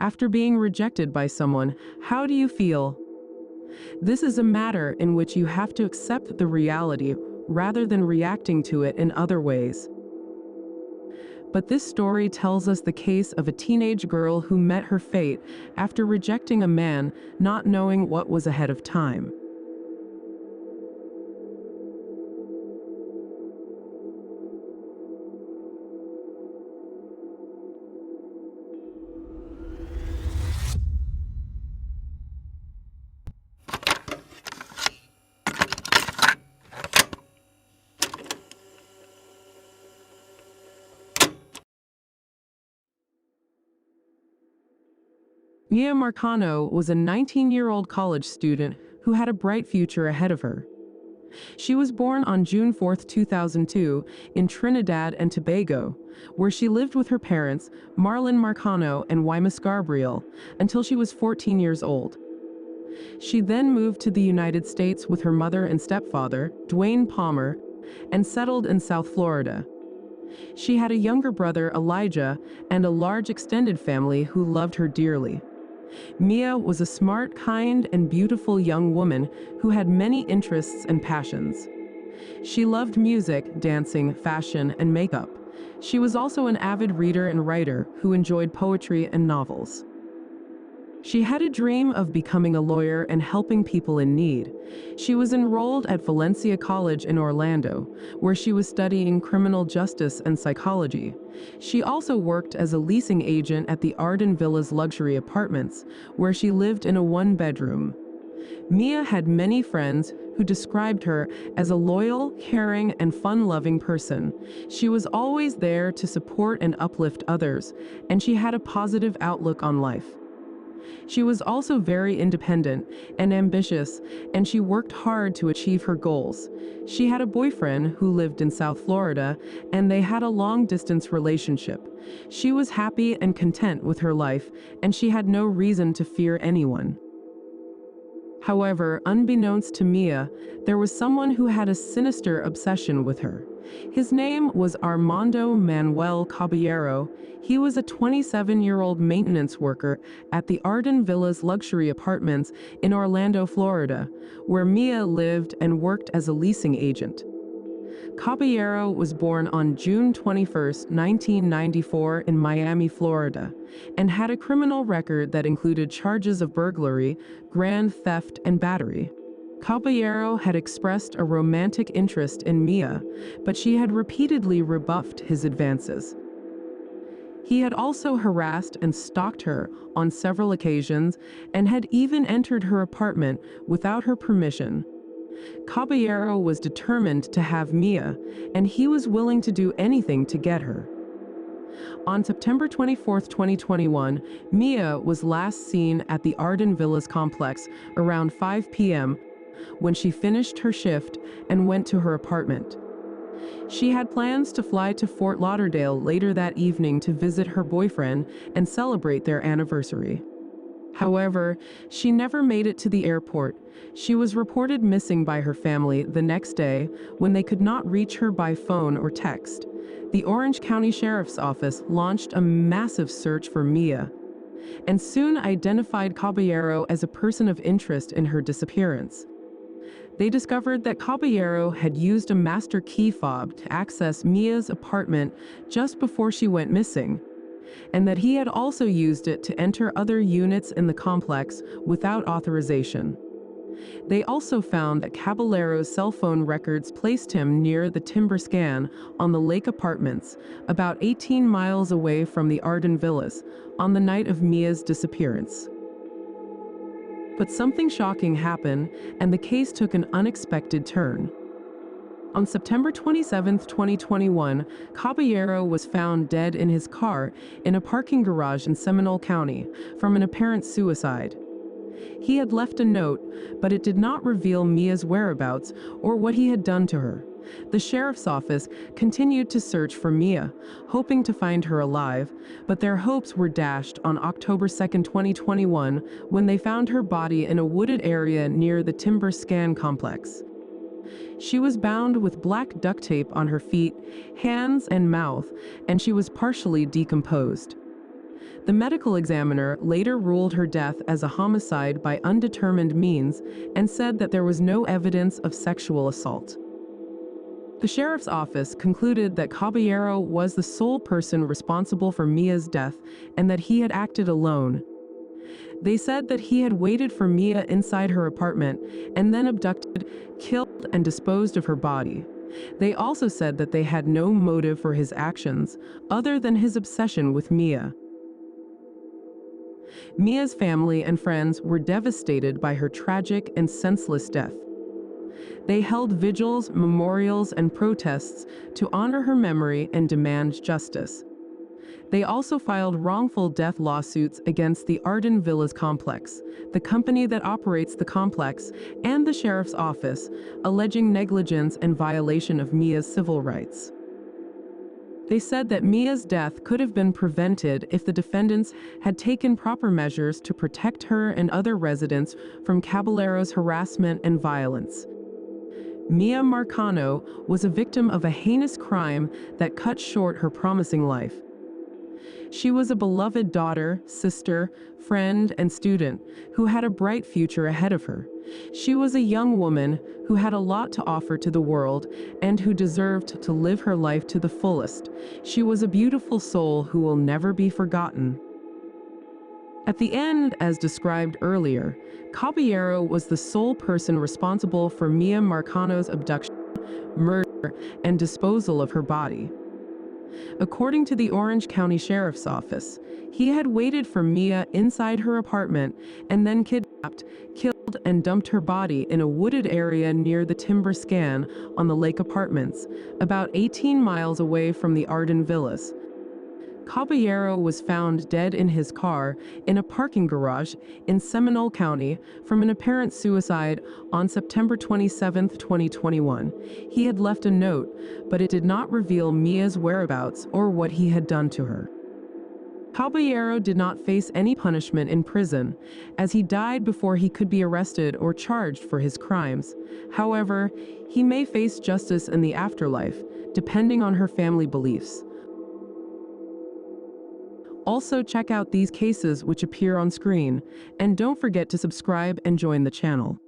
After being rejected by someone, how do you feel? This is a matter in which you have to accept the reality rather than reacting to it in other ways. But this story tells us the case of a teenage girl who met her fate after rejecting a man, not knowing what was ahead of time. Miya Marcano was a 19-year-old college student who had a bright future ahead of her. She was born on June 4, 2002, in Trinidad and Tobago, where she lived with her parents, Marlon Marcano and Wymus Gabriel, until she was 14 years old. She then moved to the United States with her mother and stepfather, Dwayne Palmer, and settled in South Florida. She had a younger brother, Elijah, and a large extended family who loved her dearly. Miya was a smart, kind, and beautiful young woman who had many interests and passions. She loved music, dancing, fashion, and makeup. She was also an avid reader and writer who enjoyed poetry and novels. She had a dream of becoming a lawyer and helping people in need. She was enrolled at Valencia College in Orlando, where she was studying criminal justice and psychology. She also worked as a leasing agent at the Arden Villas luxury apartments, where she lived in a one-bedroom. Miya had many friends who described her as a loyal, caring, and fun-loving person. She was always there to support and uplift others, and she had a positive outlook on life. She was also very independent and ambitious, and she worked hard to achieve her goals. She had a boyfriend who lived in South Florida, and they had a long-distance relationship. She was happy and content with her life, and she had no reason to fear anyone. However, unbeknownst to Miya, there was someone who had a sinister obsession with her. His name was Armando Manuel Caballero. He was a 27-year-old maintenance worker at the Arden Villas luxury apartments in Orlando, Florida, where Miya lived and worked as a leasing agent. Caballero was born on June 21, 1994 in Miami, Florida, and had a criminal record that included charges of burglary, grand theft, and battery. Caballero had expressed a romantic interest in Miya, but she had repeatedly rebuffed his advances. He had also harassed and stalked her on several occasions and had even entered her apartment without her permission. Caballero was determined to have Miya, and he was willing to do anything to get her. On September 24, 2021, Miya was last seen at the Arden Villas complex around 5 p.m. when she finished her shift and went to her apartment. She had plans to fly to Fort Lauderdale later that evening to visit her boyfriend and celebrate their anniversary. However, she never made it to the airport. She was reported missing by her family the next day when they could not reach her by phone or text. The Orange County Sheriff's Office launched a massive search for Miya, and soon identified Caballero as a person of interest in her disappearance. They discovered that Caballero had used a master key fob to access Miya's apartment just before she went missing, and that he had also used it to enter other units in the complex without authorization. They also found that Caballero's cell phone records placed him near the Timber Scan on the Lake Apartments, about 18 miles away from the Arden Villas, on the night of Miya's disappearance. But something shocking happened, and the case took an unexpected turn. On September 27, 2021, Caballero was found dead in his car in a parking garage in Seminole County from an apparent suicide. He had left a note, but it did not reveal Miya's whereabouts or what he had done to her. The sheriff's office continued to search for Miya, hoping to find her alive, but their hopes were dashed on October 2, 2021, when they found her body in a wooded area near the Timber Scan complex. She was bound with black duct tape on her feet, hands, and mouth, and she was partially decomposed. The medical examiner later ruled her death as a homicide by undetermined means and said that there was no evidence of sexual assault. The sheriff's office concluded that Caballero was the sole person responsible for Mia's death and that he had acted alone. They said that he had waited for Miya inside her apartment and then abducted, killed, and disposed of her body. They also said that they had no motive for his actions other than his obsession with Miya. Mia's family and friends were devastated by her tragic and senseless death. They held vigils, memorials, and protests to honor her memory and demand justice. They also filed wrongful death lawsuits against the Arden Villas complex, the company that operates the complex, and the sheriff's office, alleging negligence and violation of Mia's civil rights. They said that Mia's death could have been prevented if the defendants had taken proper measures to protect her and other residents from Caballero's harassment and violence. Miya Marcano was a victim of a heinous crime that cut short her promising life. She was a beloved daughter, sister, friend, and student who had a bright future ahead of her. She was a young woman who had a lot to offer to the world and who deserved to live her life to the fullest. She was a beautiful soul who will never be forgotten. At the end, as described earlier, Caballero was the sole person responsible for Miya Marcano's abduction, murder, and disposal of her body. According to the Orange County Sheriff's Office, he had waited for Miya inside her apartment and then kidnapped, killed, and dumped her body in a wooded area near the Timber Scan on the Lake Apartments, about 18 miles away from the Arden Villas. Caballero was found dead in his car in a parking garage in Seminole County from an apparent suicide on September 27, 2021. He had left a note, but it did not reveal Mia's whereabouts or what he had done to her. Caballero did not face any punishment in prison, as he died before he could be arrested or charged for his crimes. However, he may face justice in the afterlife, depending on her family beliefs. Also, check out these cases which appear on screen, and don't forget to subscribe and join the channel.